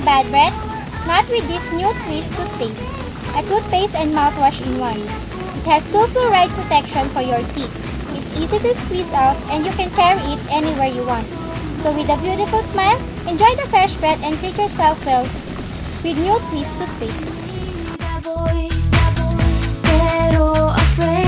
bad breath? Not with this new Twist toothpaste. A toothpaste and mouthwash in one. It has 2 fluoride protection for your teeth. It's easy to squeeze out and you can carry it anywhere you want. So with a beautiful smile, enjoy the fresh breath and treat yourself well with new Twist toothpaste. Pero afraid